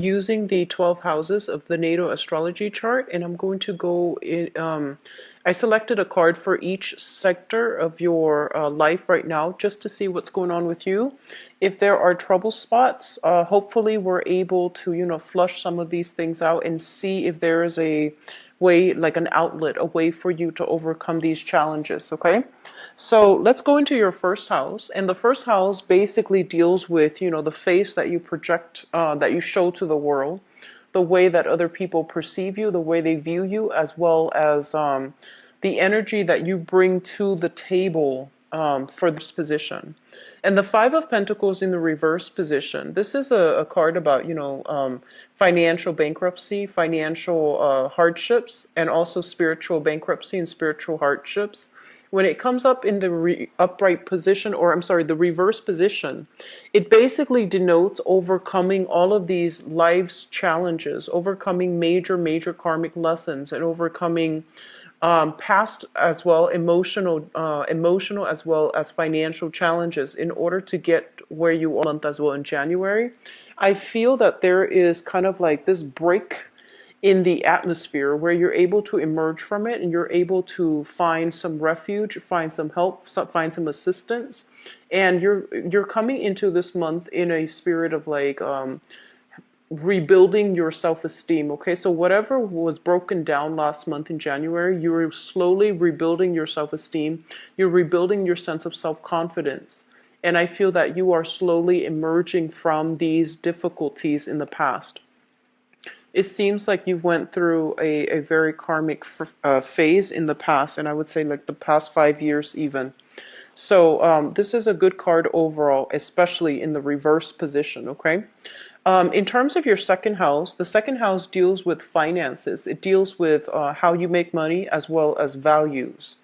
using the 12 houses of the natal astrology chart, and I'm going to go in. I selected a card for each sector of your life right now just to see what's going on with you. If there are trouble spots, hopefully we're able to, flush some of these things out and see if there is a way, like an outlet, a way for you to overcome these challenges, okay? So let's go into your first house. And the first house basically deals with, the face that you project, that you show to the world, the way that other people perceive you, the way they view you, as well as the energy that you bring to the table for this position. And the Five of Pentacles in the reverse position. This is a card about, financial bankruptcy, financial hardships, and also spiritual bankruptcy and spiritual hardships. When it comes up in the upright position, or I'm sorry, the reverse position, it basically denotes overcoming all of these life's challenges, overcoming major karmic lessons, and overcoming past as well emotional as well as financial challenges in order to get where you are month as well in January. I feel that there is kind of like this break in the atmosphere where you're able to emerge from it and you're able to find some refuge, find some help, find some assistance, and you're coming into this month in a spirit of like rebuilding your self-esteem. Okay, so whatever was broken down last month in January, you're slowly rebuilding your self-esteem, you're rebuilding your sense of self-confidence, and I feel that you are slowly emerging from these difficulties in the past. It seems like you went through a very karmic phase in the past, and I would say like the past 5 years even. So this is a good card overall, especially in the reverse position, okay? In terms of your second house, the second house deals with finances. It deals with how you make money as well as values.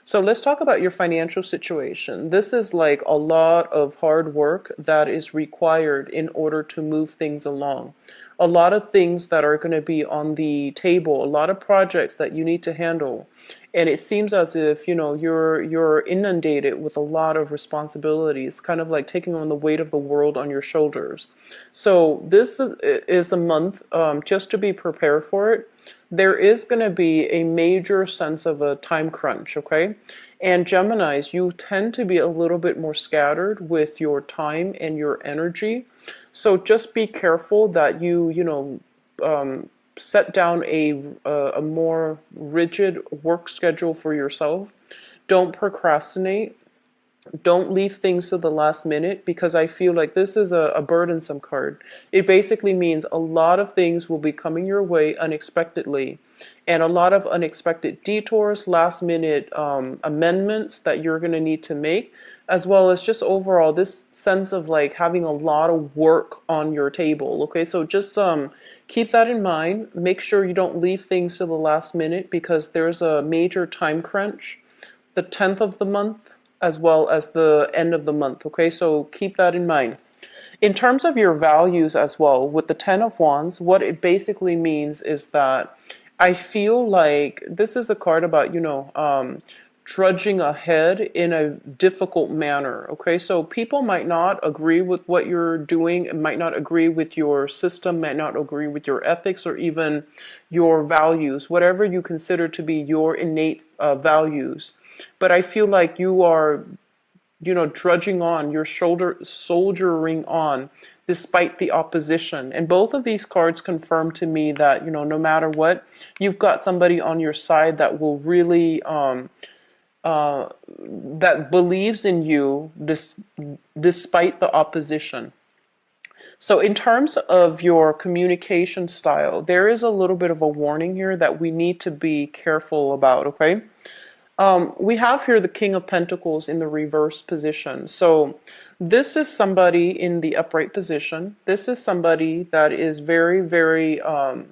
So let's talk about your financial situation. This is like a lot of hard work that is required in order to move things along. A lot of things that are going to be on the table, a lot of projects that you need to handle. And it seems as if, you're inundated with a lot of responsibilities, kind of like taking on the weight of the world on your shoulders. So this is a month just to be prepared for it. There is going to be a major sense of a time crunch, okay? And Geminis, you tend to be a little bit more scattered with your time and your energy. So just be careful that set down a more rigid work schedule for yourself. Don't procrastinate. Don't leave things to the last minute, because I feel like this is a burdensome card. It basically means a lot of things will be coming your way unexpectedly, and a lot of unexpected detours, last minute amendments that you're going to need to make, as well as just overall this sense of like having a lot of work on your table. Okay, so just keep that in mind. Make sure you don't leave things to the last minute, because there's a major time crunch the 10th of the month as well as the end of the month. Okay, so keep that in mind. In terms of your values as well, with the Ten of Wands, what it basically means is that I feel like this is a card about, trudging ahead in a difficult manner. Okay, so people might not agree with what you're doing, might not agree with your system, might not agree with your ethics or even your values, whatever you consider to be your innate values. But I feel like you are, trudging on, your soldiering on, despite the opposition. And both of these cards confirm to me that, no matter what, you've got somebody on your side that will really, that believes in you despite the opposition. So in terms of your communication style, there is a little bit of a warning here that we need to be careful about, okay? We have here the King of Pentacles in the reverse position. So this is somebody in the upright position. This is somebody that is very, I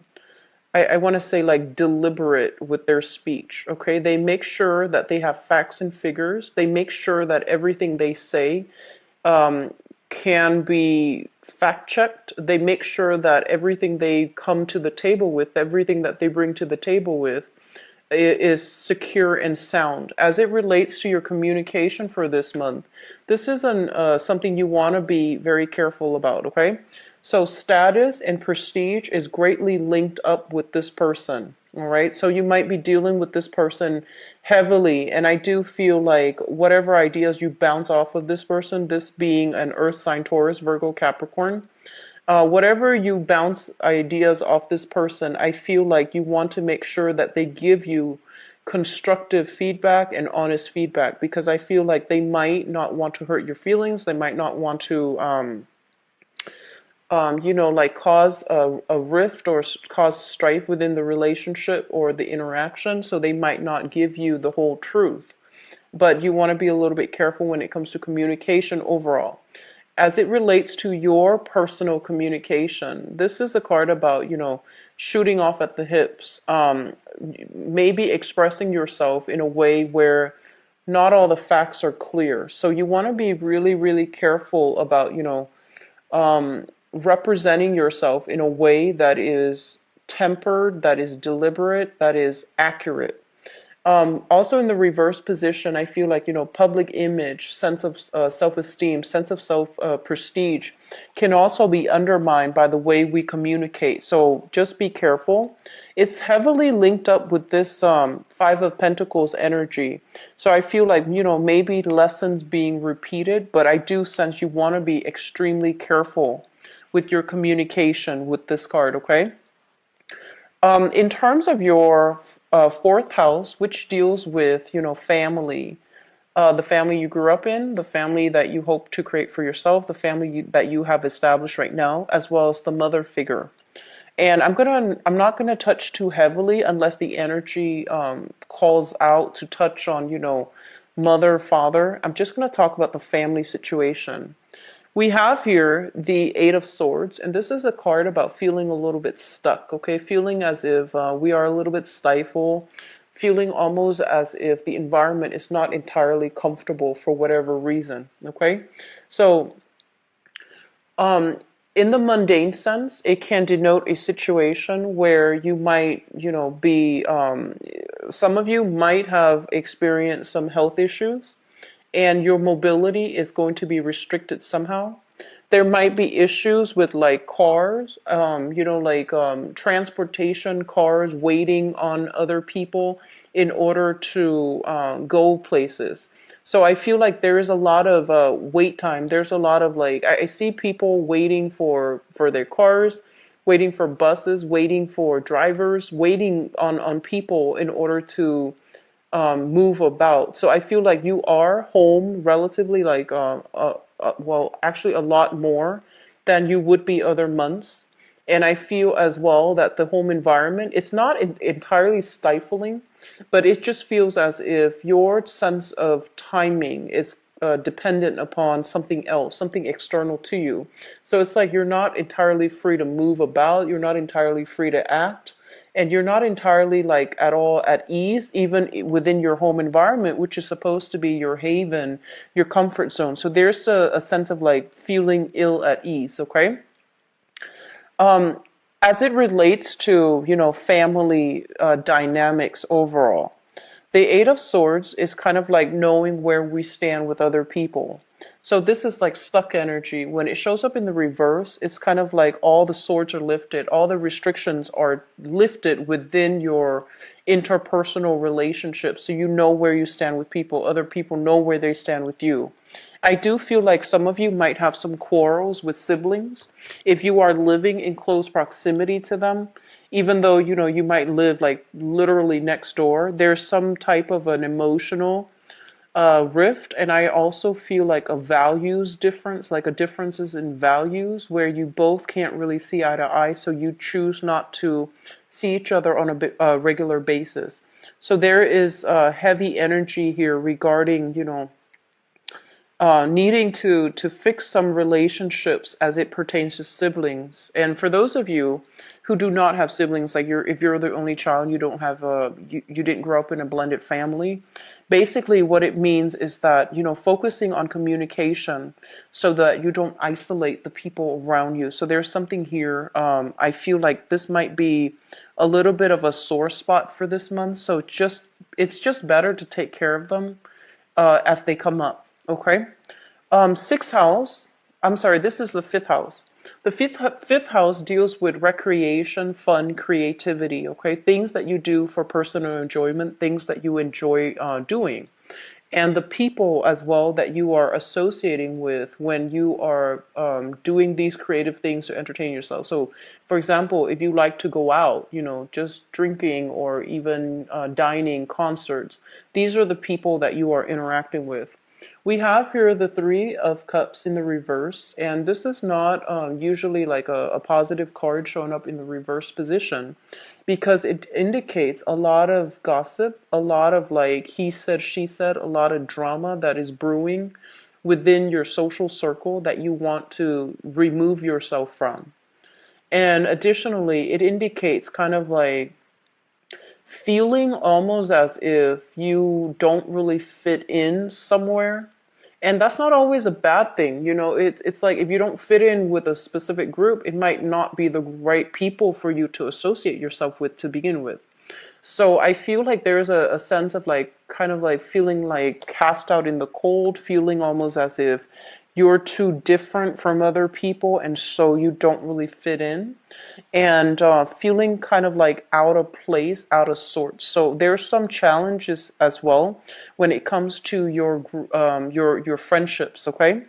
want to say like deliberate with their speech. Okay, they make sure that they have facts and figures. They make sure that everything they say can be fact checked. They make sure that everything they come to the table with, everything that they bring to the table with, is secure and sound. As it relates to your communication for this month, this is something you want to be very careful about, okay? So status and prestige is greatly linked up with this person, all right? So you might be dealing with this person heavily, and I do feel like whatever ideas you bounce off of this person, this being an earth sign, Taurus, Virgo, Capricorn, whatever you bounce ideas off this person, I feel like you want to make sure that they give you constructive feedback and honest feedback, because I feel like they might not want to hurt your feelings. They might not want to, like cause a rift or cause strife within the relationship or the interaction. So they might not give you the whole truth. But you want to be a little bit careful when it comes to communication overall. As it relates to your personal communication, this is a card about, shooting off at the hips, maybe expressing yourself in a way where not all the facts are clear. So you want to be really, really careful about, representing yourself in a way that is tempered, that is deliberate, that is accurate. Also in the reverse position, I feel like, public image, sense of self-esteem, sense of self-prestige can also be undermined by the way we communicate. So just be careful. It's heavily linked up with this Five of Pentacles energy. So I feel like, maybe lessons being repeated, but I do sense you want to be extremely careful with your communication with this card, okay? In terms of your fourth house, which deals with, family, the family you grew up in, the family that you hope to create for yourself, the family that you have established right now, as well as the mother figure. And I'm not gonna touch too heavily unless the energy calls out to touch on, mother, father. I'm just gonna talk about the family situation. We have here the Eight of Swords, and this is a card about feeling a little bit stuck, okay? Feeling as if we are a little bit stifled, feeling almost as if the environment is not entirely comfortable for whatever reason, okay? So, in the mundane sense, it can denote a situation where you might, be, some of you might have experienced some health issues, and your mobility is going to be restricted somehow. There might be issues with like cars, transportation cars waiting on other people in order to go places. So I feel like there is a lot of wait time. There's a lot of like, I see people waiting for their cars, waiting for buses, waiting for drivers, waiting on people in order to move about. So I feel like you are home relatively like, well, actually a lot more than you would be other months. And I feel as well that the home environment, it's not entirely stifling, but it just feels as if your sense of timing is dependent upon something else, something external to you. So it's like you're not entirely free to move about, you're not entirely free to act, and you're not entirely like at all at ease, even within your home environment, which is supposed to be your haven, your comfort zone. So there's a sense of like feeling ill at ease, okay? As it relates to, family dynamics overall, the Eight of Swords is kind of like knowing where we stand with other people. So this is like stuck energy. When it shows up in the reverse, it's kind of like all the swords are lifted, all the restrictions are lifted within your interpersonal relationships. So you know where you stand with people, other people know where they stand with you. I do feel like some of you might have some quarrels with siblings. If you are living in close proximity to them, even though, you might live like literally next door, there's some type of an emotional rift. And I also feel like a values difference, like a differences in values where you both can't really see eye to eye. So you choose not to see each other on a regular basis. So there is heavy energy here regarding, needing to fix some relationships as it pertains to siblings. And for those of you who do not have siblings, like if you're the only child, you don't have you didn't grow up in a blended family. Basically, what it means is that, focusing on communication so that you don't isolate the people around you. So there's something here. I feel like this might be a little bit of a sore spot for this month. So it's just better to take care of them as they come up. Okay. Sixth house. I'm sorry. This is the fifth house. The fifth house deals with recreation, fun, creativity. Okay, things that you do for personal enjoyment, things that you enjoy doing, and the people as well that you are associating with when you are doing these creative things to entertain yourself. So, for example, if you like to go out, just drinking or even dining, concerts, these are the people that you are interacting with. We have here the Three of Cups in the reverse, and this is not usually like a positive card showing up in the reverse position, because it indicates a lot of gossip, a lot of like he said, she said, a lot of drama that is brewing within your social circle that you want to remove yourself from. And additionally, it indicates kind of like feeling almost as if you don't really fit in somewhere. And that's not always a bad thing. It's like if you don't fit in with a specific group, it might not be the right people for you to associate yourself with to begin with. So I feel like there's a sense of like kind of like feeling like cast out in the cold, feeling almost as if you're too different from other people and so you don't really fit in, and feeling kind of like out of place, out of sorts. So there's some challenges as well when it comes to your friendships, okay?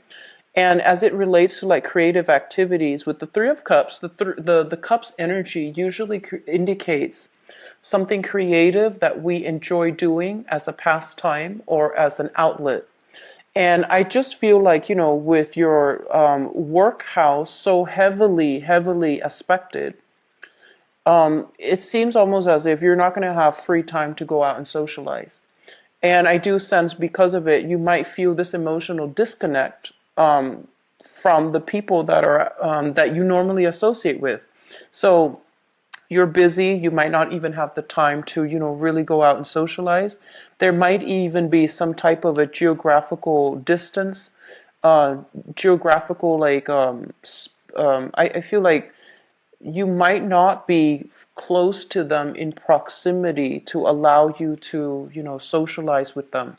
And as it relates to like creative activities with the Three of Cups, the Cups energy usually indicates something creative that we enjoy doing as a pastime or as an outlet. And I just feel like, with your work house so heavily aspected, it seems almost as if you're not going to have free time to go out and socialize. And I do sense because of it, you might feel this emotional disconnect from the people that you normally associate with. So you're busy, you might not even have the time to, really go out and socialize. There might even be some type of a geographical distance, geographical, like, I feel like you might not be close to them in proximity to allow you to, socialize with them.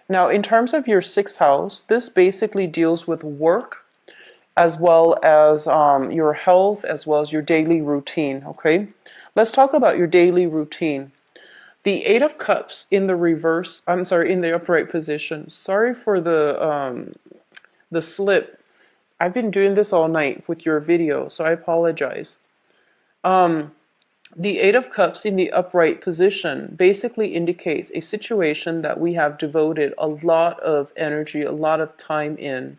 Now, in terms of your sixth house, this basically deals with work, as well as your health, as well as your daily routine, okay? Let's talk about your daily routine. The Eight of Cups in the reverse, I'm sorry, in the upright position. Sorry for the slip. I've been doing this all night with your video, so I apologize. The Eight of Cups in the upright position basically indicates a situation that we have devoted a lot of energy, a lot of time in,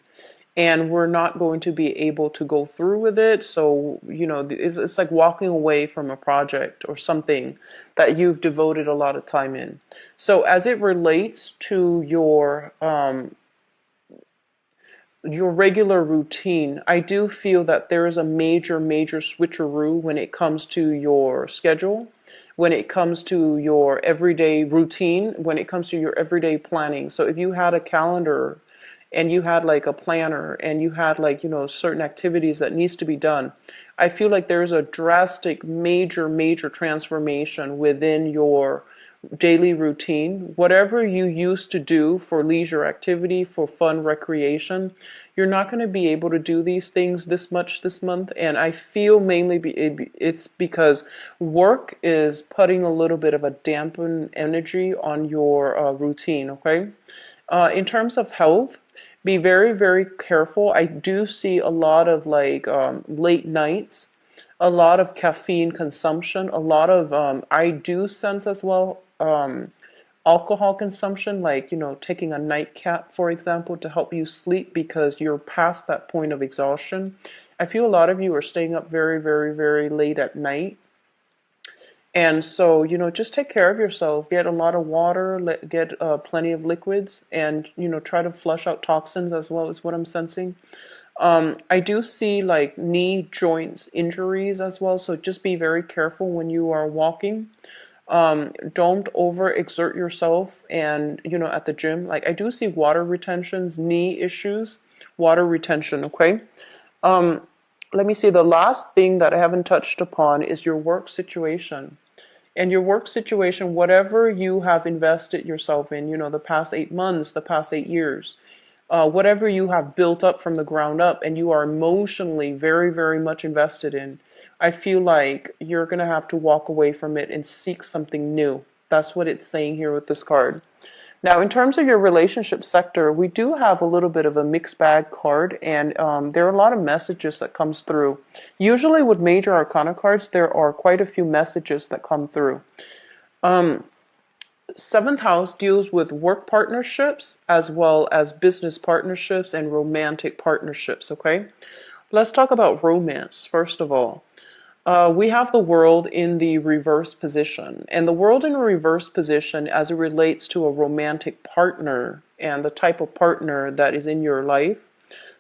and we're not going to be able to go through with it. So, it's like walking away from a project or something that you've devoted a lot of time in. So as it relates to your regular routine, I do feel that there is a major switcheroo when it comes to your schedule, when it comes to your everyday routine, when it comes to your everyday planning. So if you had a calendar and you had like a planner and you had like, certain activities that needs to be done, I feel like there's a drastic, major transformation within your daily routine. Whatever you used to do for leisure activity, for fun, recreation, you're not going to be able to do these things this much this month. And I feel mainly it's because work is putting a little bit of a dampened energy on your routine, okay? In terms of health, be very careful. I do see a lot of like late nights, a lot of caffeine consumption, a lot of I do sense as well alcohol consumption, like taking a nightcap, for example, to help you sleep because you're past that point of exhaustion. I feel a lot of you are staying up very late at night. And so, just take care of yourself. Get a lot of water, get plenty of liquids, and, try to flush out toxins as well, is what I'm sensing. I do see like knee joints injuries as well, so just be very careful when you are walking. Don't overexert yourself, and at the gym. Like, I do see water retentions, knee issues, water retention. Okay. Um, Let me see. The last thing that I haven't touched upon is your work situation. And your work situation, whatever you have invested yourself in, the past 8 months, the past 8 years, whatever you have built up from the ground up and you are emotionally very, very much invested in, I feel like you're going to have to walk away from it and seek something new. That's what it's saying here with this card. Now, in terms of your relationship sector, we do have a little bit of a mixed bag card, and there are a lot of messages that comes through. Usually with major arcana cards, there are quite a few messages that come through. Seventh house deals with work partnerships as well as business partnerships and romantic partnerships, okay? Let's talk about romance, first of all. We have the world in the reverse position. And the world in a reverse position as it relates to a romantic partner and the type of partner that is in your life.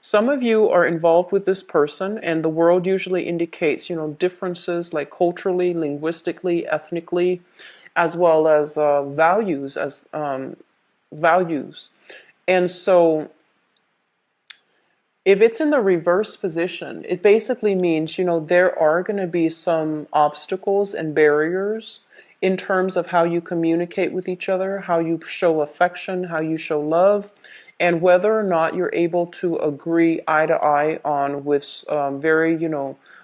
Some of you are involved with this person, and the world usually indicates, differences like culturally, linguistically, ethnically, as well as values. And so if it's in the reverse position, it basically means, there are going to be some obstacles and barriers in terms of how you communicate with each other, how you show affection, how you show love, and whether or not you're able to agree eye to eye on with very,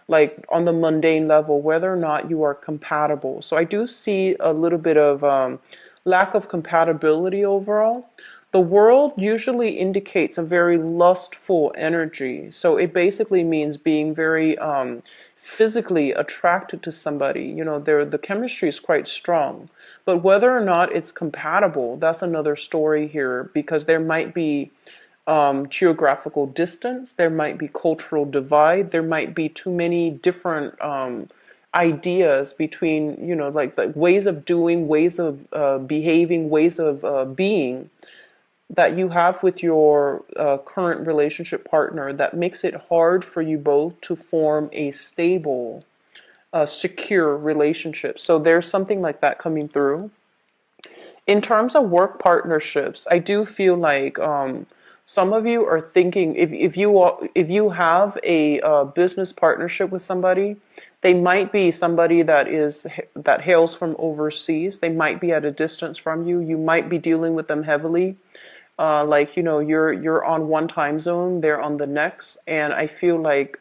like on the mundane level, whether or not you are compatible. So I do see a little bit of lack of compatibility overall. The world usually indicates a very lustful energy. So it basically means being very physically attracted to somebody. The chemistry is quite strong. But whether or not it's compatible, that's another story here, because there might be geographical distance, there might be cultural divide, there might be too many different ideas between, like ways of doing, ways of behaving, ways of being that you have with your current relationship partner that makes it hard for you both to form a stable, secure relationship. So there's something like that coming through. In terms of work partnerships, I do feel like some of you are thinking if you have a business partnership with somebody, they might be somebody that hails from overseas. They might be at a distance from you. You might be dealing with them heavily. Like, you're on one time zone, they're on the next, and I feel like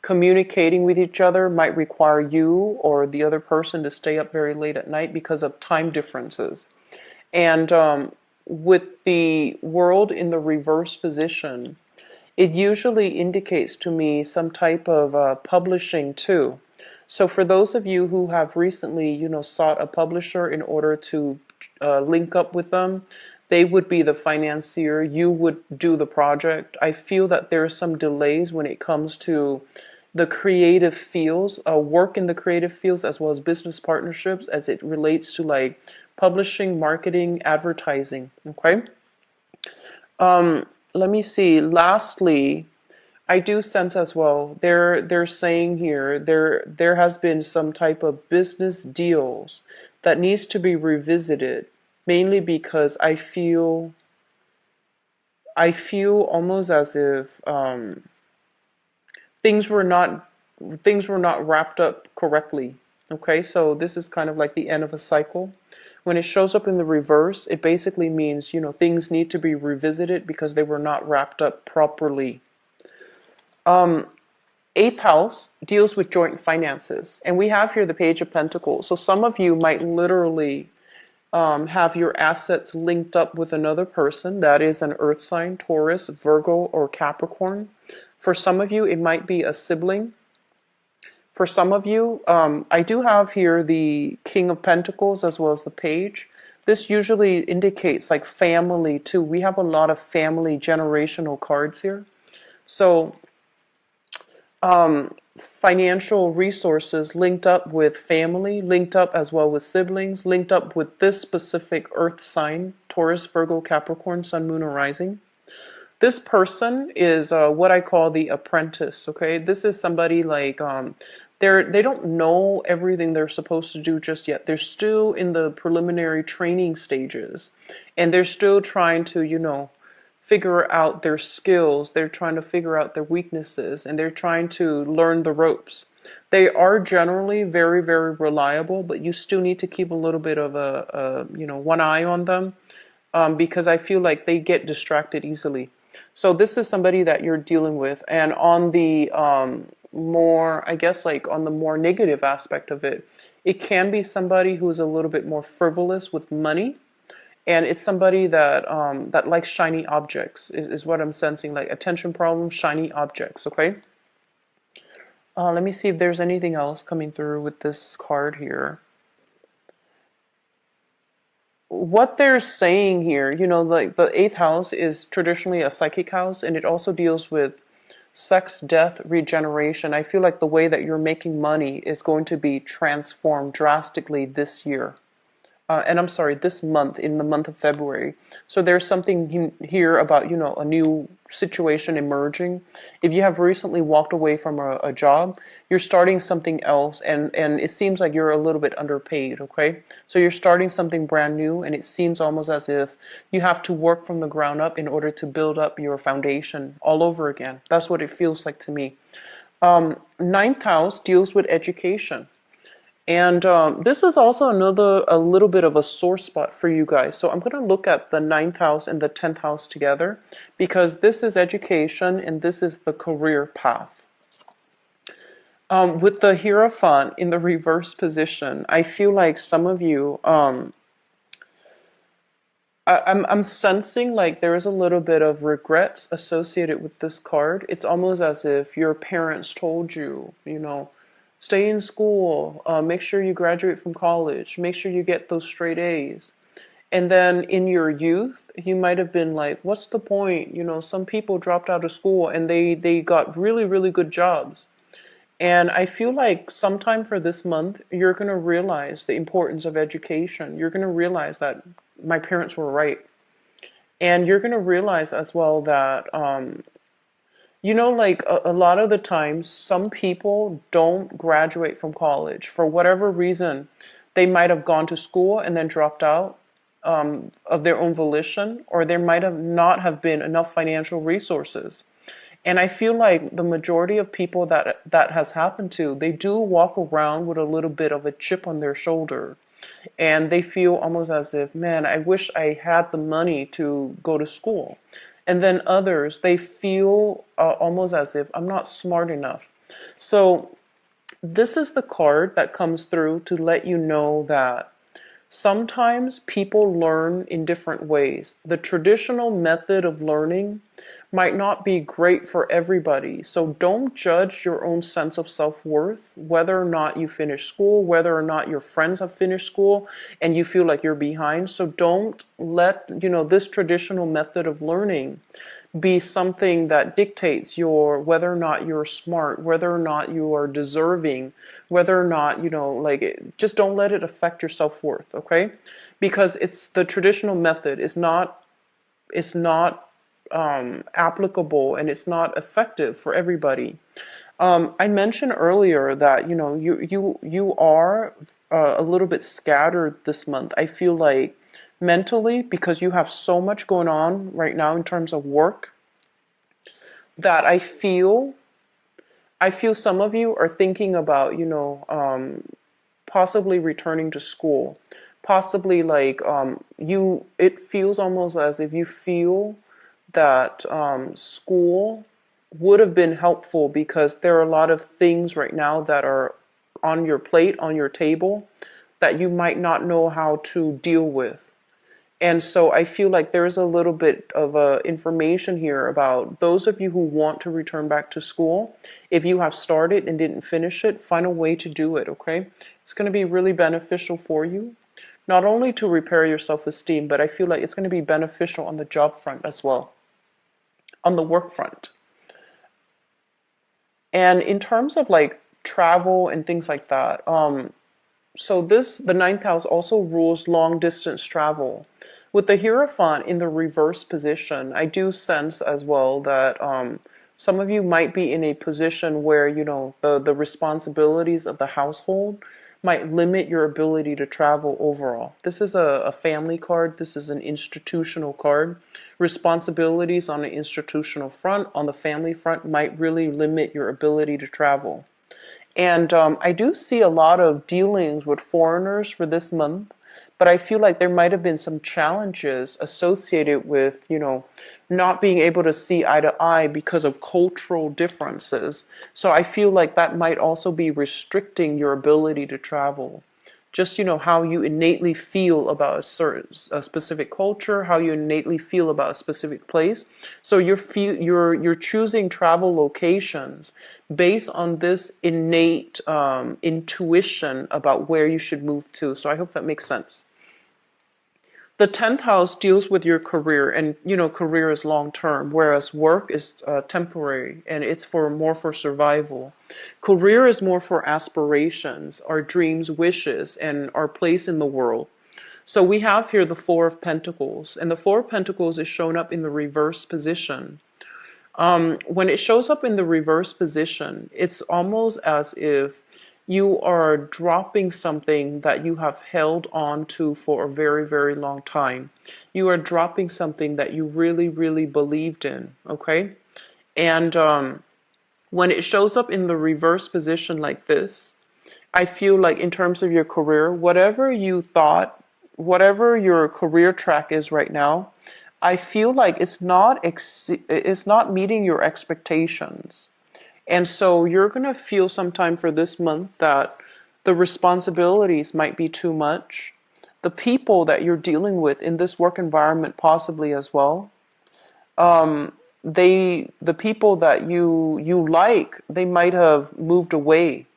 communicating with each other might require you or the other person to stay up very late at night because of time differences. And with the world in the reverse position, it usually indicates to me some type of publishing too. So for those of you who have recently, sought a publisher in order to link up with them, they would be the financier. You would do the project. I feel that there are some delays when it comes to the creative fields, work in the creative fields, as well as business partnerships as it relates to like publishing, marketing, advertising. Okay. Let me see. Lastly, I do sense as well. They're saying here there has been some type of business deals that needs to be revisited, mainly because I feel almost as if things were not things were not wrapped up correctly. Okay, so this is kind of like the end of a cycle. When it shows up in the reverse, it basically means, things need to be revisited because they were not wrapped up properly. Eighth house deals with joint finances, and we have here the Page of Pentacles. So some of you might literally have your assets linked up with another person. That is an earth sign, Taurus, Virgo, or Capricorn. For some of you, it might be a sibling. For some of you, I do have here the King of Pentacles as well as the Page. This usually indicates like family too. We have a lot of family generational cards here. So Financial resources linked up with family, linked up as well with siblings, linked up with this specific earth sign, Taurus, Virgo, Capricorn, Sun, Moon, or Rising. This person is what I call the apprentice. Okay, this is somebody like they don't know everything they're supposed to do just yet. They're still in the preliminary training stages, and they're still trying to, figure out their skills. They're trying to figure out their weaknesses, and they're trying to learn the ropes. They are generally very, very reliable, but you still need to keep a little bit of one eye on them, because I feel like they get distracted easily. So this is somebody that you're dealing with, and on the more, I guess, like on the more negative aspect of it, it can be somebody who's a little bit more frivolous with money, and it's somebody that that likes shiny objects is what I'm sensing, like attention problems, shiny objects. Okay. Let me see if there's anything else coming through with this card here. What they're saying here, like the eighth house is traditionally a psychic house, and it also deals with sex, death, regeneration. I feel like the way that you're making money is going to be transformed drastically this year. And I'm sorry, this month, in the month of February. So there's something here about, a new situation emerging. If you have recently walked away from a job, you're starting something else, and it seems like you're a little bit underpaid, okay? So you're starting something brand new, and it seems almost as if you have to work from the ground up in order to build up your foundation all over again. That's what it feels like to me. Ninth house deals with education. And this is also a little bit of a sore spot for you guys. So I'm going to look at the ninth house and the 10th house together, because this is education and this is the career path. With the Hierophant in the reverse position, I feel like some of you, I'm sensing like there is a little bit of regrets associated with this card. It's almost as if your parents told you, stay in school, make sure you graduate from college, make sure you get those straight A's. And then in your youth, you might have been like, what's the point? Some people dropped out of school and they got really, really good jobs. And I feel like sometime for this month, you're going to realize the importance of education. You're going to realize that my parents were right. And you're going to realize as well that like a lot of the times, some people don't graduate from college for whatever reason. They might have gone to school and then dropped out of their own volition, or there might have not have been enough financial resources. And I feel like the majority of people that has happened to, they do walk around with a little bit of a chip on their shoulder. And they feel almost as if, man, I wish I had the money to go to school. And then others, they feel almost as if I'm not smart enough. So this is the card that comes through to let you know that sometimes people learn in different ways. The traditional method of learning might not be great for everybody. So don't judge your own sense of self-worth, whether or not you finish school, whether or not your friends have finished school and you feel like you're behind. So don't let, this traditional method of learning be something that dictates whether or not you're smart, whether or not you are deserving, whether or not, just don't let it affect your self-worth, okay? Because it's the traditional method is not, it's not applicable, and it's not effective for everybody. I mentioned earlier that you are a little bit scattered this month. I feel like mentally, because you have so much going on right now in terms of work, that I feel some of you are thinking about possibly returning to school, possibly like it feels almost as if you feel that school would have been helpful, because there are a lot of things right now that are on your plate, on your table, that you might not know how to deal with. And so I feel like there's a little bit of information here about those of you who want to return back to school. If you have started and didn't finish it, find a way to do it, okay? It's going to be really beneficial for you, not only to repair your self-esteem, but I feel like it's going to be beneficial on the job front as well, on the work front. And in terms of like travel and things like that, so the ninth house also rules long distance travel. With the Hierophant in the reverse position, I do sense as well that some of you might be in a position where, the responsibilities of the household might limit your ability to travel overall. This is a family card. This is an institutional card. Responsibilities on the institutional front, on the family front, might really limit your ability to travel. And I do see a lot of dealings with foreigners for this month, but I feel like there might have been some challenges associated with, not being able to see eye to eye because of cultural differences. So I feel like that might also be restricting your ability to travel. Just, how you innately feel about a specific culture, how you innately feel about a specific place. So you're choosing travel locations based on this innate intuition about where you should move to. So I hope that makes sense. The 10th house deals with your career, and career is long term, whereas work is temporary and it's more for survival. Career is more for aspirations, our dreams, wishes, and our place in the world. So we have here the Four of Pentacles, and the Four of Pentacles is shown up in the reverse position. When it shows up in the reverse position, it's almost as if you are dropping something that you have held on to for a very, very long time. You are dropping something that you really, really believed in, okay? And when it shows up in the reverse position like this, I feel like in terms of your career, whatever you thought, whatever your career track is right now, I feel like it's not meeting your expectations. And so you're going to feel sometime for this month that the responsibilities might be too much. The people that you're dealing with in this work environment possibly as well. The people that you like, they might have moved away.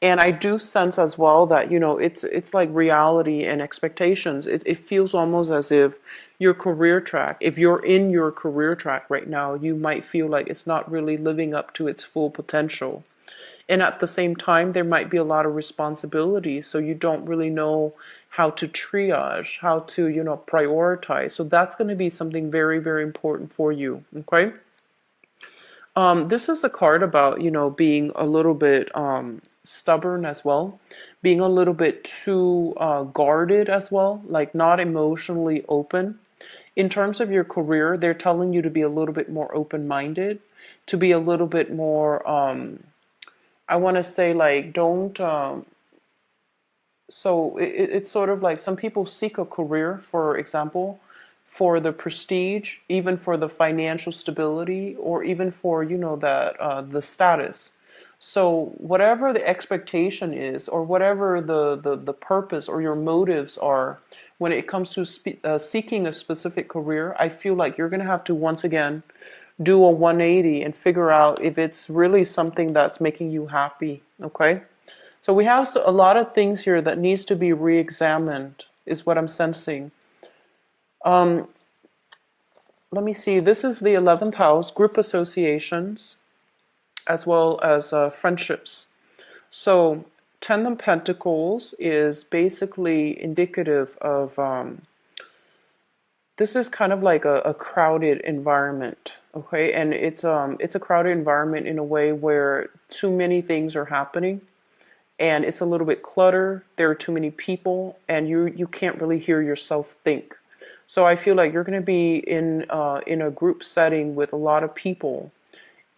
And I do sense as well that, it's like reality and expectations. It feels almost as if your career track, if you're in your career track right now, you might feel like it's not really living up to its full potential. And at the same time, there might be a lot of responsibilities, so you don't really know how to triage, how to, prioritize. So that's going to be something very, very important for you, okay? This is a card about, being a little bit stubborn as well, being a little bit too guarded as well, like not emotionally open. In terms of your career, they're telling you to be a little bit more open-minded, to be a little bit more, I want to say like, don't, so it's sort of like some people seek a career, for example, for the prestige, even for the financial stability, or even for, that the status. So whatever the expectation is, or whatever the purpose or your motives are, when it comes to seeking a specific career, I feel like you're going to have to once again do a 180 and figure out if it's really something that's making you happy. Okay? So we have a lot of things here that needs to be re-examined, is what I'm sensing. Um, Let me see. This is the 11th house, group associations, as well as friendships. So 10 of Pentacles is basically indicative of, this is kind of like a crowded environment, okay? And it's a crowded environment in a way where too many things are happening. And it's a little bit cluttered. There are too many people, and you can't really hear yourself think. So I feel like you're going to be in a group setting with a lot of people,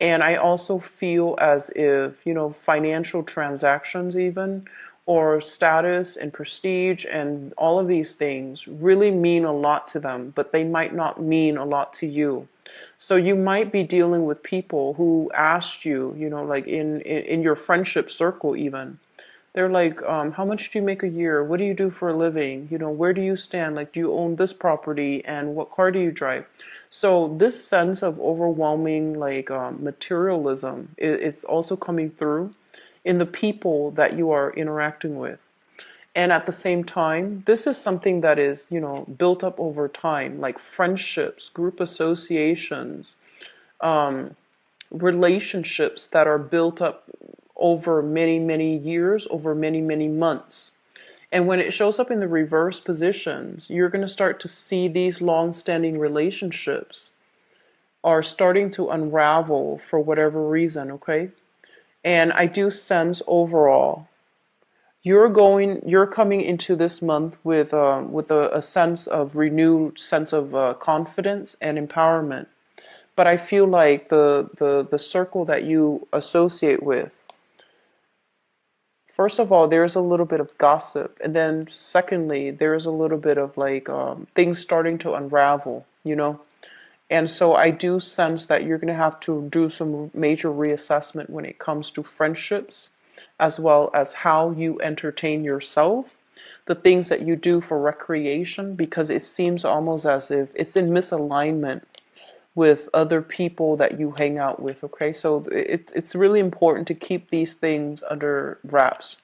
and I also feel as if financial transactions even, or status and prestige and all of these things really mean a lot to them, but they might not mean a lot to you. So you might be dealing with people who asked you, like in your friendship circle even. They're like, how much do you make a year? What do you do for a living? Where do you stand? Like, do you own this property? And what car do you drive? So this sense of overwhelming, like, materialism is also coming through in the people that you are interacting with. And at the same time, this is something that is, built up over time, like friendships, group associations, relationships that are built up over many, many years, over many, many months. And when it shows up in the reverse positions, you're going to start to see these long-standing relationships are starting to unravel for whatever reason, okay? And I do sense overall you're coming into this month with a sense of renewed sense of confidence and empowerment. But I feel like the circle that you associate with, first of all, there's a little bit of gossip, and then secondly, there's a little bit of like things starting to unravel, you know. And so I do sense that you're going to have to do some major reassessment when it comes to friendships, as well as how you entertain yourself, the things that you do for recreation, because it seems almost as if it's in misalignment with other people that you hang out with, okay? So it's really important to keep these things under wraps.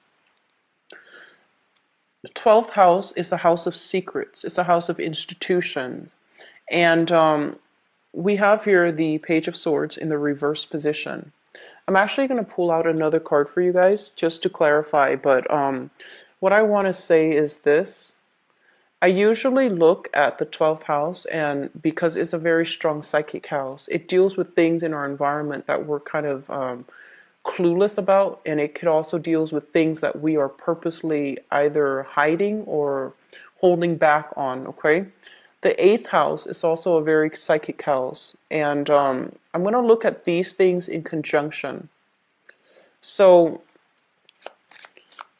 The 12th house is a house of secrets. It's a house of institutions. And we have here the Page of Swords in the reverse position. I'm actually going to pull out another card for you guys just to clarify, but what I want to say is this. I usually look at the 12th house, and because it's a very strong psychic house, it deals with things in our environment that we're kind of clueless about, and it could also deals with things that we are purposely either hiding or holding back on, okay? The 8th house is also a very psychic house, and I'm going to look at these things in conjunction. So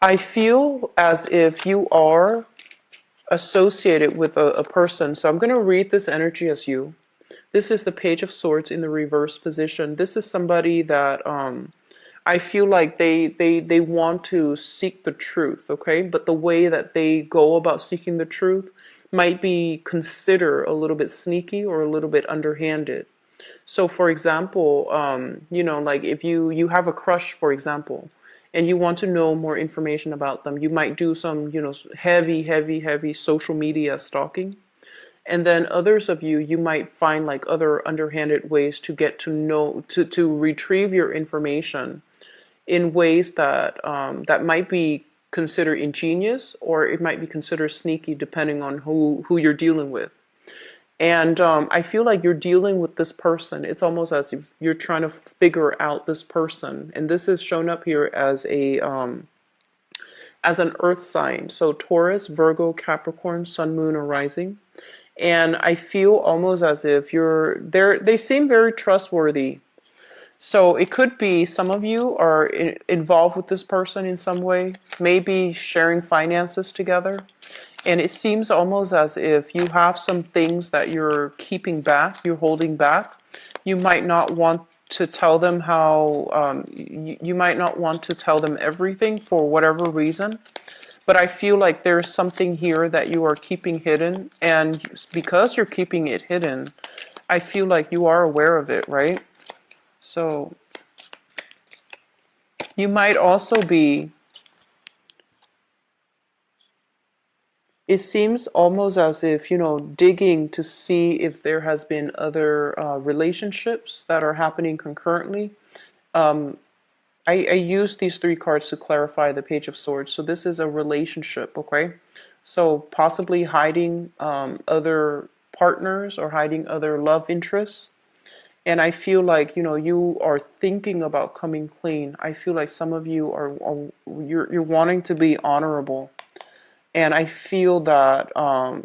I feel as if you are associated with a person. So I'm going to read this energy as you. This is the Page of Swords in the reverse position. This is somebody that I feel like they want to seek the truth, okay? But the way that they go about seeking the truth might be considered a little bit sneaky or a little bit underhanded. So for example, you know, like if you have a crush, for example, and you want to know more information about them, you might do some, you know, heavy social media stalking. And then others of you, you might find like other underhanded ways to get to know, to retrieve your information in ways that that might be considered ingenious, or it might be considered sneaky depending on who you're dealing with. And I feel like you're dealing with this person. It's almost as if you're trying to figure out this person. And this is shown up here as an earth sign. So Taurus, Virgo, Capricorn, Sun, Moon, or Rising. And I feel almost as if they seem very trustworthy. So it could be some of you are involved with this person in some way, maybe sharing finances together. And it seems almost as if you have some things that you're keeping back, you're holding back. You might not want to tell them how, you might not want to tell them everything for whatever reason. But I feel like there's something here that you are keeping hidden. And because you're keeping it hidden, I feel like you are aware of it, right? So you might also be, it seems almost as if, you know, digging to see if there has been other relationships that are happening concurrently. I use these three cards to clarify the Page of Swords. So this is a relationship, okay? So possibly hiding other partners or hiding other love interests. And I feel like, you know, you are thinking about coming clean. I feel like some of you you're wanting to be honorable. And I feel that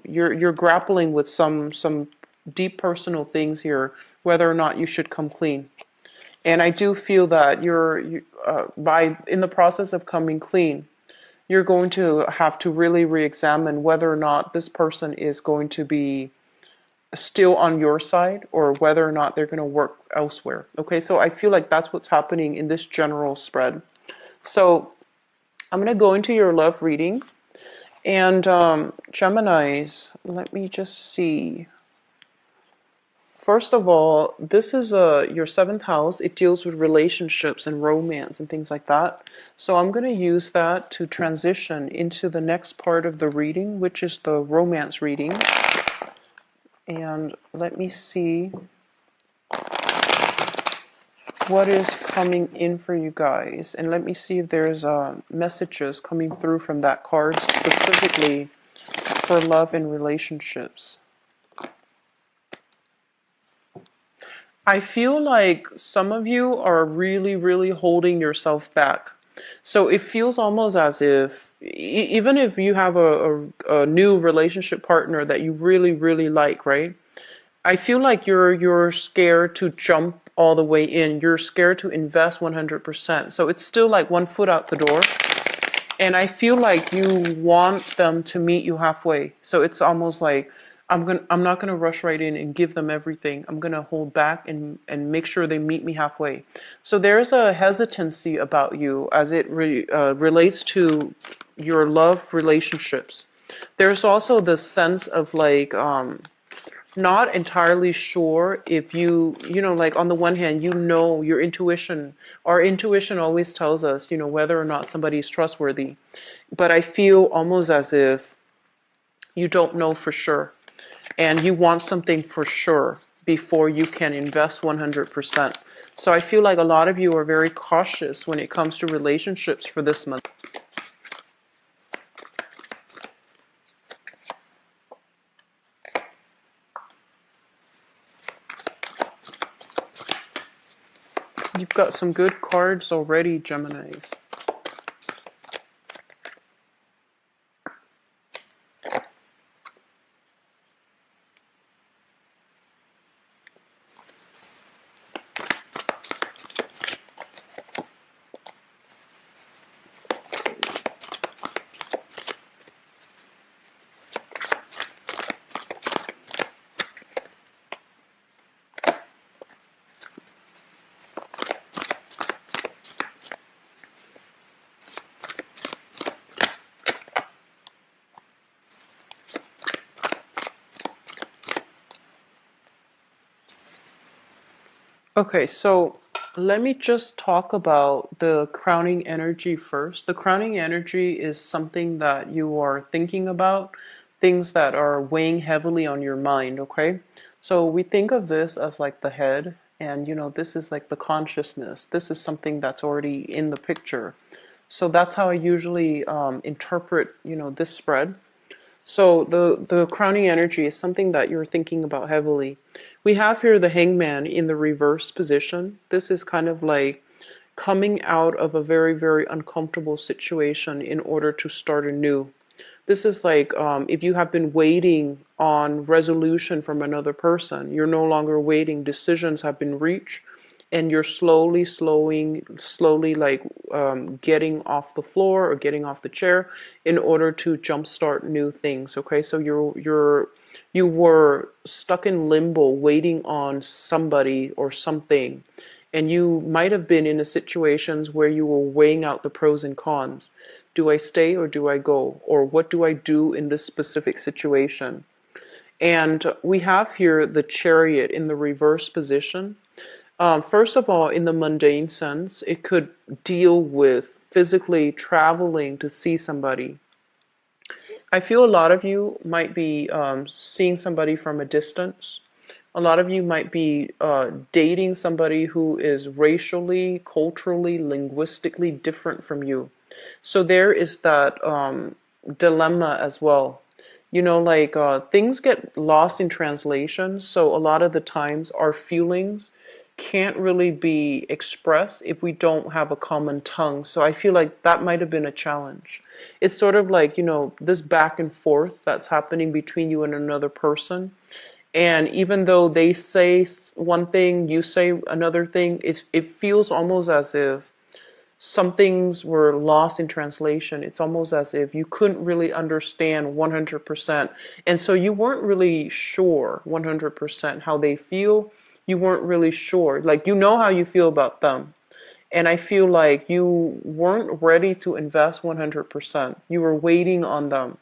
you're grappling with some deep personal things here, whether or not you should come clean. And I do feel that in the process of coming clean, you're going to have to really re-examine whether or not this person is going to be still on your side or whether or not they're going to work elsewhere. Okay, so I feel like that's what's happening in this general spread. So I'm going to go into your love reading. And Geminis, let me just see. First of all, this is your 7th house. It deals with relationships and romance and things like that. So I'm going to use that to transition into the next part of the reading, which is the romance reading. And let me see. What is coming in for you guys? And let me see if there's messages coming through from that card specifically for love and relationships. I feel like some of you are really, really holding yourself back. So it feels almost as if, even if you have a new relationship partner that you really, really like, right? I feel like you're scared to jump all the way in. You're scared to invest 100%. So it's still like one foot out the door. And I feel like you want them to meet you halfway. So it's almost like I'm not gonna rush right in and give them everything. I'm gonna hold back and make sure they meet me halfway. So there's a hesitancy about you as it relates to your love relationships. There's also the sense of like not entirely sure if like on the one hand, your intuition, our intuition always tells us, whether or not somebody's trustworthy. But I feel almost as if you don't know for sure and you want something for sure before you can invest 100%. So I feel like a lot of you are very cautious when it comes to relationships for this month. You've got some good cards already, Geminis. Okay, so let me just talk about the crowning energy first. The crowning energy is something that you are thinking about, things that are weighing heavily on your mind, okay? So we think of this as like the head, and this is like the consciousness. This is something that's already in the picture. So that's how I usually interpret, this spread. So the crowning energy is something that you're thinking about heavily. We have here the hangman in the reverse position. This is kind of like coming out of a very, very uncomfortable situation in order to start anew. This is like if you have been waiting on resolution from another person, you're no longer waiting. Decisions have been reached, and you're slowly like getting off the floor or getting off the chair in order to jumpstart new things. Okay, so you were stuck in limbo, waiting on somebody or something, and you might have been in a situations where you were weighing out the pros and cons. Do I stay or do I go? Or what do I do in this specific situation? And we have here the chariot in the reverse position. First of all, in the mundane sense, it could deal with physically traveling to see somebody. I feel a lot of you might be seeing somebody from a distance. A lot of you might be dating somebody who is racially, culturally, linguistically different from you. So there is that dilemma as well. Like things get lost in translation. So a lot of the times our feelings can't really be expressed if we don't have a common tongue. So I feel like that might have been a challenge. It's sort of like, this back and forth that's happening between you and another person. And even though they say one thing, you say another thing, it feels almost as if some things were lost in translation. It's almost as if you couldn't really understand 100%. And so you weren't really sure 100% how they feel. You weren't really sure. Like, how you feel about them. And I feel like you weren't ready to invest 100%. You were waiting on them.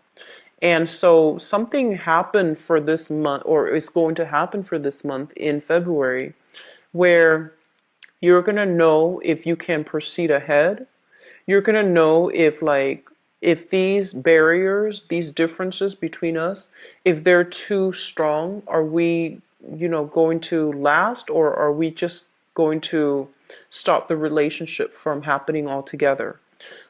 And so something happened for this month, or is going to happen for this month in February, where you're going to know if you can proceed ahead. You're going to know if these barriers, these differences between us, if they're too strong, are we, going to last, or are we just going to stop the relationship from happening altogether.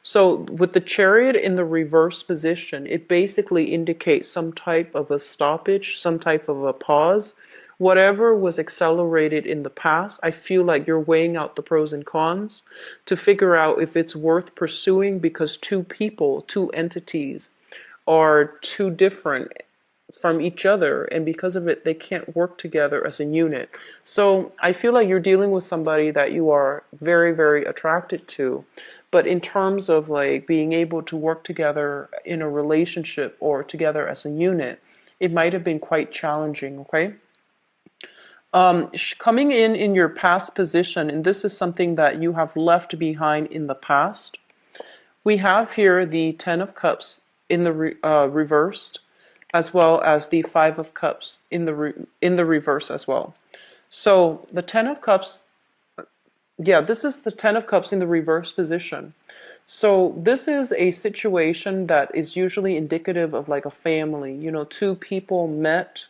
So with the Chariot in the reverse position, it basically indicates some type of a stoppage, some type of a pause. Whatever was accelerated in the past, I feel like you're weighing out the pros and cons to figure out if it's worth pursuing, because two people, two entities are too different from each other, and because of it they can't work together as a unit. So I feel like you're dealing with somebody that you are very, very attracted to, but in terms of like being able to work together in a relationship or together as a unit, it might have been quite challenging. Okay. Coming in your past position, and this is something that you have left behind in the past, we have here the Ten of Cups in the reversed, as well as the Five of Cups in the reverse as well. So the Ten of Cups, yeah, this is the Ten of Cups in the reverse position. So this is a situation that is usually indicative of like a family. You know, two people met,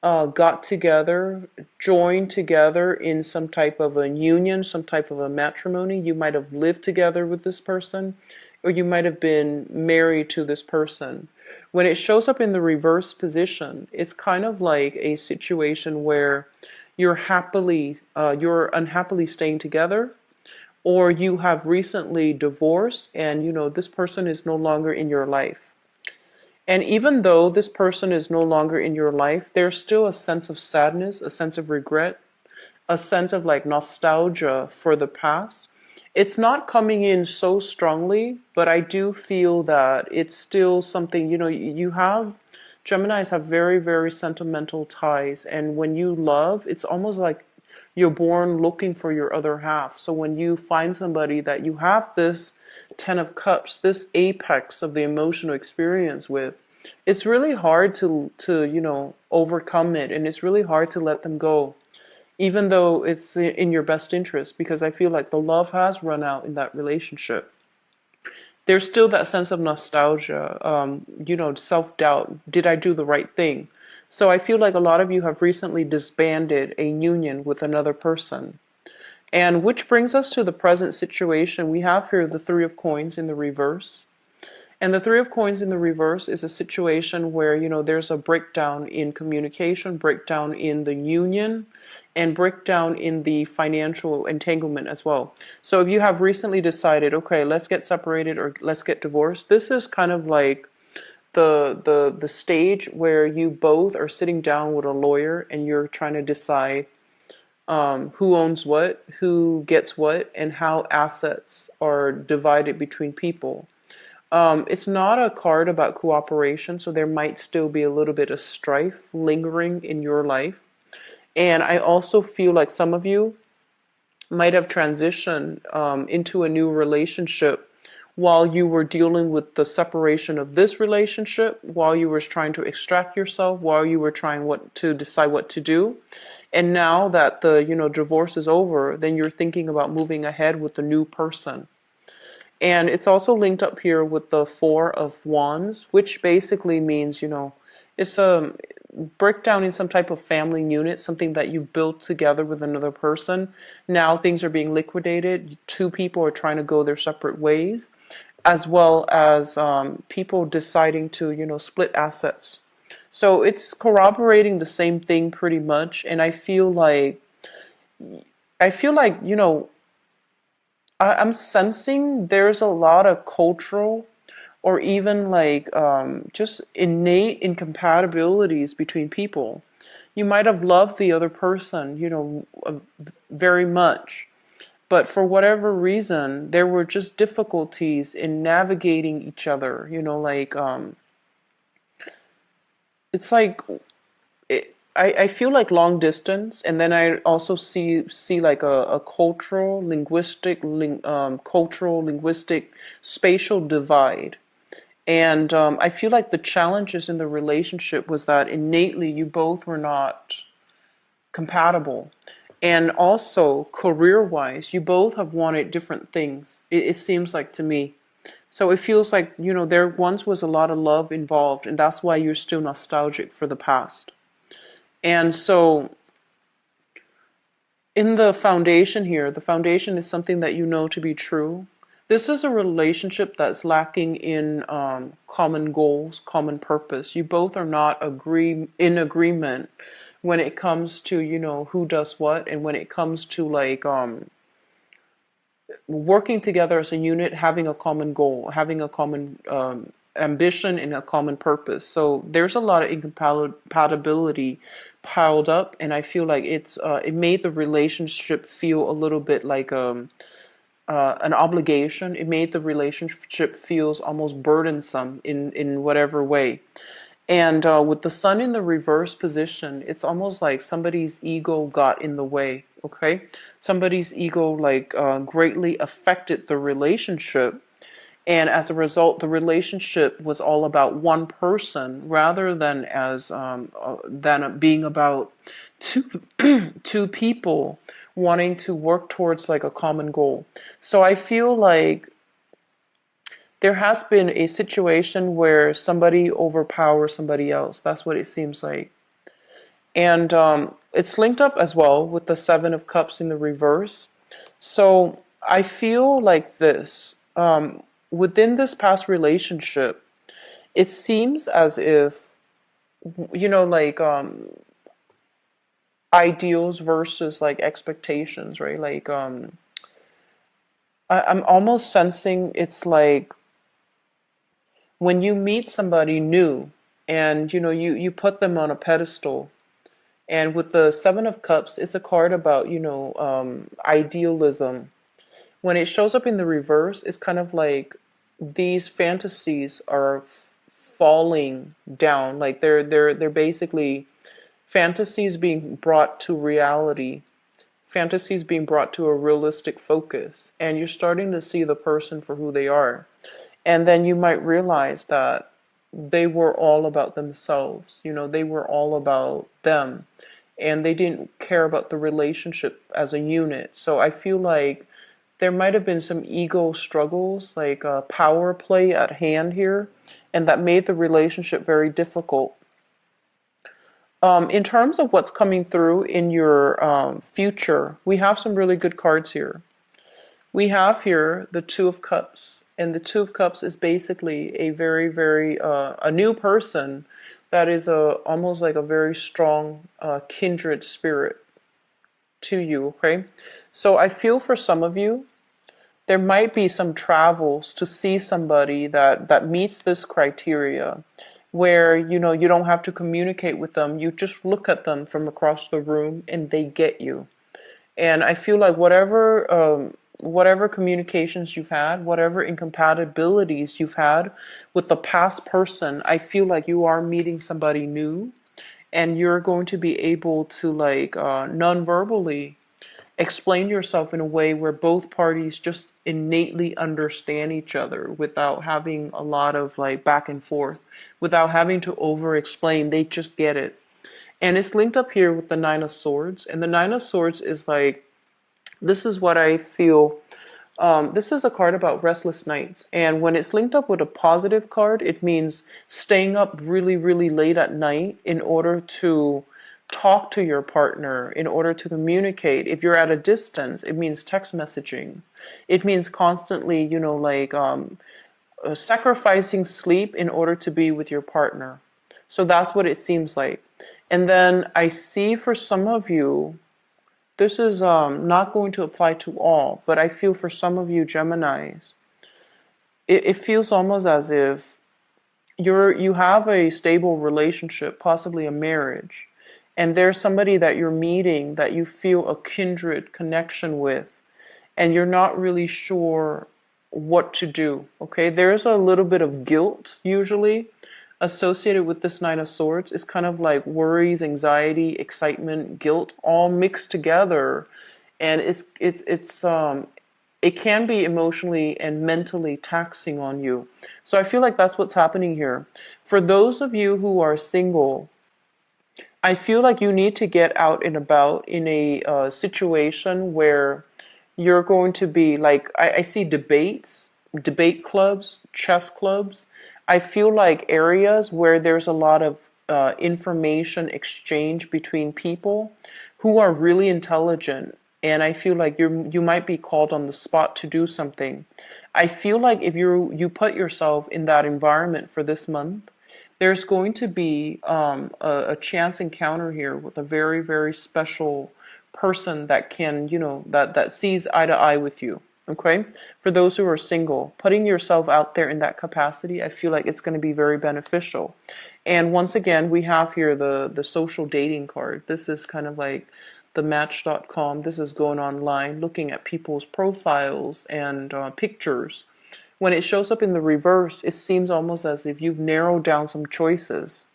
got together, joined together in some type of a union, some type of a matrimony. You might have lived together with this person, or you might have been married to this person. When it shows up in the reverse position, it's kind of like a situation where you're unhappily staying together, or you have recently divorced, and you know this person is no longer in your life. And even though this person is no longer in your life, there's still a sense of sadness, a sense of regret, a sense of like nostalgia for the past. It's not coming in so strongly, but I do feel that it's still something, you know, you have, Geminis have very, very sentimental ties. And when you love, it's almost like you're born looking for your other half. So when you find somebody that you have this Ten of Cups, this apex of the emotional experience with, it's really hard to you know, overcome it, and it's really hard to let them go, even though it's in your best interest, because I feel like the love has run out in that relationship. There's still that sense of nostalgia, you know, self-doubt. Did I do the right thing? So I feel like a lot of you have recently disbanded a union with another person. And which brings us to the present situation. We have here the Three of Coins in the reverse. And the Three of Coins in the reverse is a situation where, you know, there's a breakdown in communication, breakdown in the union, and breakdown in the financial entanglement as well. So if you have recently decided, okay, let's get separated or let's get divorced, this is kind of like the stage where you both are sitting down with a lawyer and you're trying to decide who owns what, who gets what, and how assets are divided between people. It's not a card about cooperation, so there might still be a little bit of strife lingering in your life. And I also feel like some of you might have transitioned into a new relationship while you were dealing with the separation of this relationship, while you were trying to extract yourself, while you were trying to decide what to do. And now that the, you know, divorce is over, then you're thinking about moving ahead with the new person. And it's also linked up here with the Four of Wands, which basically means, you know, it's a breakdown in some type of family unit, something that you built together with another person. Now things are being liquidated. Two people are trying to go their separate ways, as well as people deciding to, you know, split assets. So it's corroborating the same thing pretty much. And I feel like, you know, I'm sensing there's a lot of cultural or even like just innate incompatibilities between people. You might have loved the other person, you know, very much, but for whatever reason, there were just difficulties in navigating each other, you know, like it's like I feel like long distance, and then I also see like a cultural, linguistic, spatial divide. And I feel like the challenges in the relationship was that innately you both were not compatible. And also, career-wise, you both have wanted different things, it seems like to me. So it feels like, you know, there once was a lot of love involved, and that's why you're still nostalgic for the past. And so In the foundation here, the foundation is something that you know to be true. This is a relationship that's lacking in common goals, common purpose. You both are not in agreement when it comes to, who does what, and when it comes to like working together as a unit, having a common goal, having a common ambition and a common purpose. So there's a lot of incompatibility piled up, and I feel like it made the relationship feel a little bit like an obligation. It made the relationship feels almost burdensome in whatever way. And with the sun in the reverse position, it's almost like somebody's ego got in the way, okay? Somebody's ego like greatly affected the relationship. And as a result, the relationship was all about one person rather than being about two, two people wanting to work towards like a common goal. So I feel like there has been a situation where somebody overpowers somebody else. That's what it seems like. And it's linked up as well with the Seven of Cups in the reverse. So I feel like this. Within this past relationship, it seems as if, like ideals versus like expectations, right? Like I'm almost sensing it's like when you meet somebody new and you put them on a pedestal, and with the Seven of Cups, it's a card about idealism. When it shows up in the reverse, it's kind of like these fantasies are falling down, like they're basically fantasies being brought to reality, fantasies being brought to a realistic focus, and you're starting to see the person for who they are. And then you might realize that they were all about themselves. They were all about them. And they didn't care about the relationship as a unit. So I feel like there might have been some ego struggles, like power play at hand here, and that made the relationship very difficult. In terms of what's coming through in your future, we have some really good cards here. We have here the Two of Cups, and the Two of Cups is basically a very, very a new person that is almost like a very strong kindred spirit to you. Okay, so I feel for some of you, there might be some travels to see somebody that meets this criteria, where you don't have to communicate with them. You just look at them from across the room, and they get you. And I feel like whatever communications you've had, whatever incompatibilities you've had with the past person, I feel like you are meeting somebody new, and you're going to be able to like non-verbally explain yourself in a way where both parties just innately understand each other without having a lot of like back and forth, without having to over explain. They just get it. And it's linked up here with the Nine of Swords. And the Nine of Swords is like, this is what I feel. This is a card about restless nights. And when it's linked up with a positive card, it means staying up really, really late at night in order to talk to your partner, in order to communicate. If you're at a distance, it means text messaging. It means constantly, like sacrificing sleep in order to be with your partner. So that's what it seems like. And then I see for some of you, this is not going to apply to all, but I feel for some of you Geminis, it feels almost as if you have a stable relationship, possibly a marriage, and there's somebody that you're meeting that you feel a kindred connection with, and you're not really sure what to do. Okay, there's a little bit of guilt usually associated with this Nine of Swords. It's kind of like worries, anxiety, excitement, guilt, all mixed together, and it can be emotionally and mentally taxing on you. So I feel like that's what's happening here. For those of you who are single, I feel like you need to get out and about in a situation where you're going to be like, I see debates, debate clubs, chess clubs. I feel like areas where there's a lot of information exchange between people who are really intelligent, and I feel like you might be called on the spot to do something. I feel like if you put yourself in that environment for this month, there's going to be a chance encounter here with a very, very special person that can, that sees eye to eye with you. Okay? For those who are single, putting yourself out there in that capacity, I feel like it's going to be very beneficial. And once again, we have here the social dating card. This is kind of like the match.com. This is going online, looking at people's profiles and pictures. When it shows up in the reverse, it seems almost as if you've narrowed down some choices.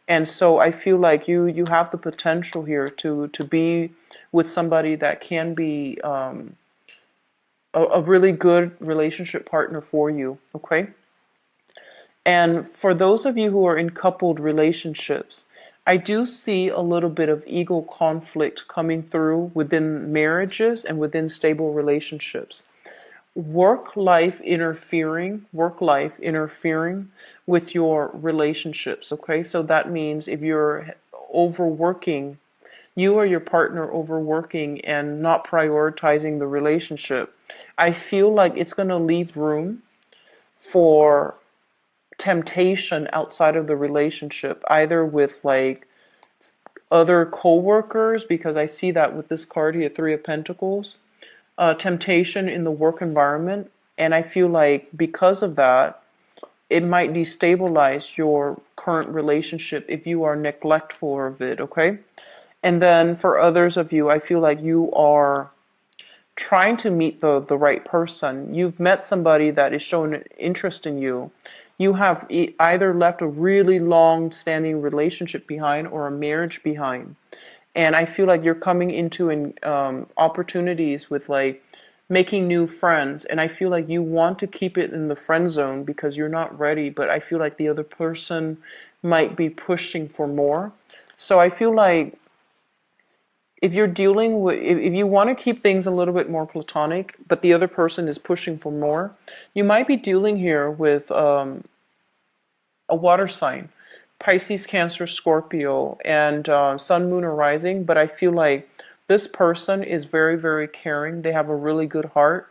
And so I feel like you have the potential here to be with somebody that can be a really good relationship partner for you. Okay. And for those of you who are in coupled relationships, I do see a little bit of ego conflict coming through within marriages and within stable relationships. Work life interfering with your relationships. Okay, so that means if you're overworking, you or your partner overworking and not prioritizing the relationship, I feel like it's going to leave room for temptation outside of the relationship, either with like other co-workers, because I see that with this card here, Three of Pentacles, temptation in the work environment. And I feel like because of that, it might destabilize your current relationship if you are neglectful of it, okay? And then for others of you, I feel like you are trying to meet the right person. You've met somebody that is showing an interest in you. You have either left a really long standing relationship behind or a marriage behind. And I feel like you're coming into opportunities with like making new friends. And I feel like you want to keep it in the friend zone because you're not ready. But I feel like the other person might be pushing for more. So I feel like if you're dealing with, if you want to keep things a little bit more platonic, but the other person is pushing for more, you might be dealing here with a water sign, Pisces, Cancer, Scorpio, and Sun, Moon, or Rising. But I feel like this person is very, very caring. They have a really good heart.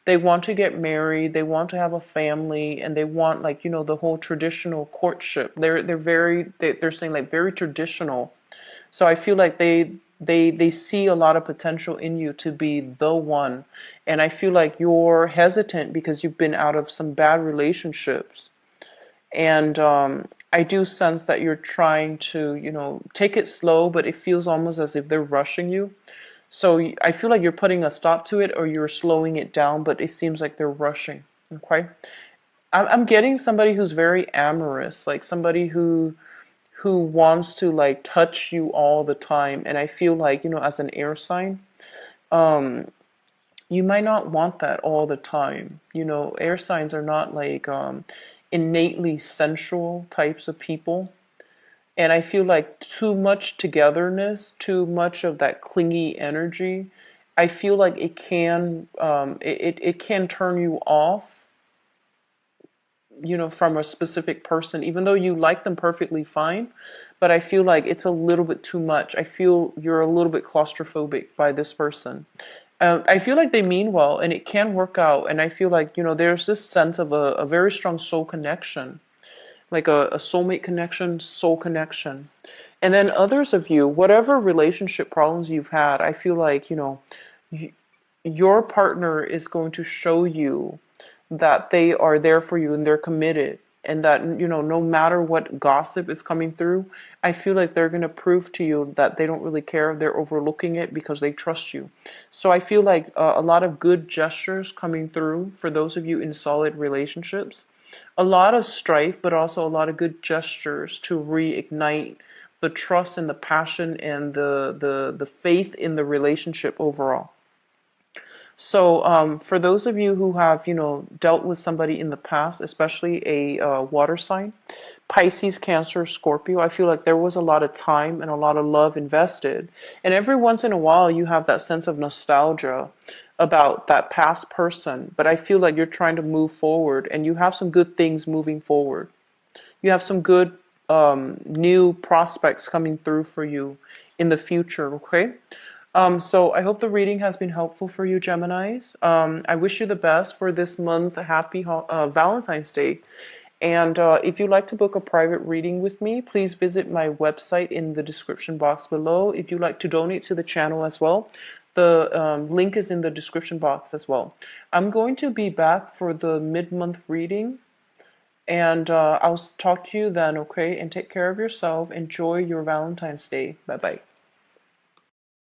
They want to get married. They want to have a family, and they want like the whole traditional courtship. They're saying like very traditional. So I feel like they see a lot of potential in you to be the one. And I feel like you're hesitant because you've been out of some bad relationships. And I do sense that you're trying to, take it slow, but it feels almost as if they're rushing you. So I feel like you're putting a stop to it or you're slowing it down, but it seems like they're rushing. Okay. I'm getting somebody who's very amorous, like somebody who wants to like touch you all the time. And I feel like, as an air sign, you might not want that all the time. Air signs are not like innately sensual types of people. And I feel like too much togetherness, too much of that clingy energy, I feel like it can turn you off, from a specific person, even though you like them perfectly fine. But I feel like it's a little bit too much. I feel you're a little bit claustrophobic by this person. I feel like they mean well and it can work out. And I feel like, there's this sense of a very strong soul connection, like a soulmate connection, soul connection. And then others of you, whatever relationship problems you've had, I feel like, your partner is going to show you that they are there for you and they're committed. And that, no matter what gossip is coming through, I feel like they're going to prove to you that they don't really care. They're overlooking it because they trust you. So I feel like a lot of good gestures coming through for those of you in solid relationships. A lot of strife, but also a lot of good gestures to reignite the trust and the passion and the faith in the relationship overall. So for those of you who have, dealt with somebody in the past, especially a water sign, Pisces, Cancer, Scorpio, I feel like there was a lot of time and a lot of love invested. And every once in a while, you have that sense of nostalgia about that past person. But I feel like you're trying to move forward and you have some good things moving forward. You have some good new prospects coming through for you in the future, okay? So I hope the reading has been helpful for you, Geminis. I wish you the best for this month. Happy Valentine's Day. And if you'd like to book a private reading with me, please visit my website in the description box below. If you'd like to donate to the channel as well, the link is in the description box as well. I'm going to be back for the mid-month reading, and I'll talk to you then, okay? And take care of yourself. Enjoy your Valentine's Day. Bye-bye.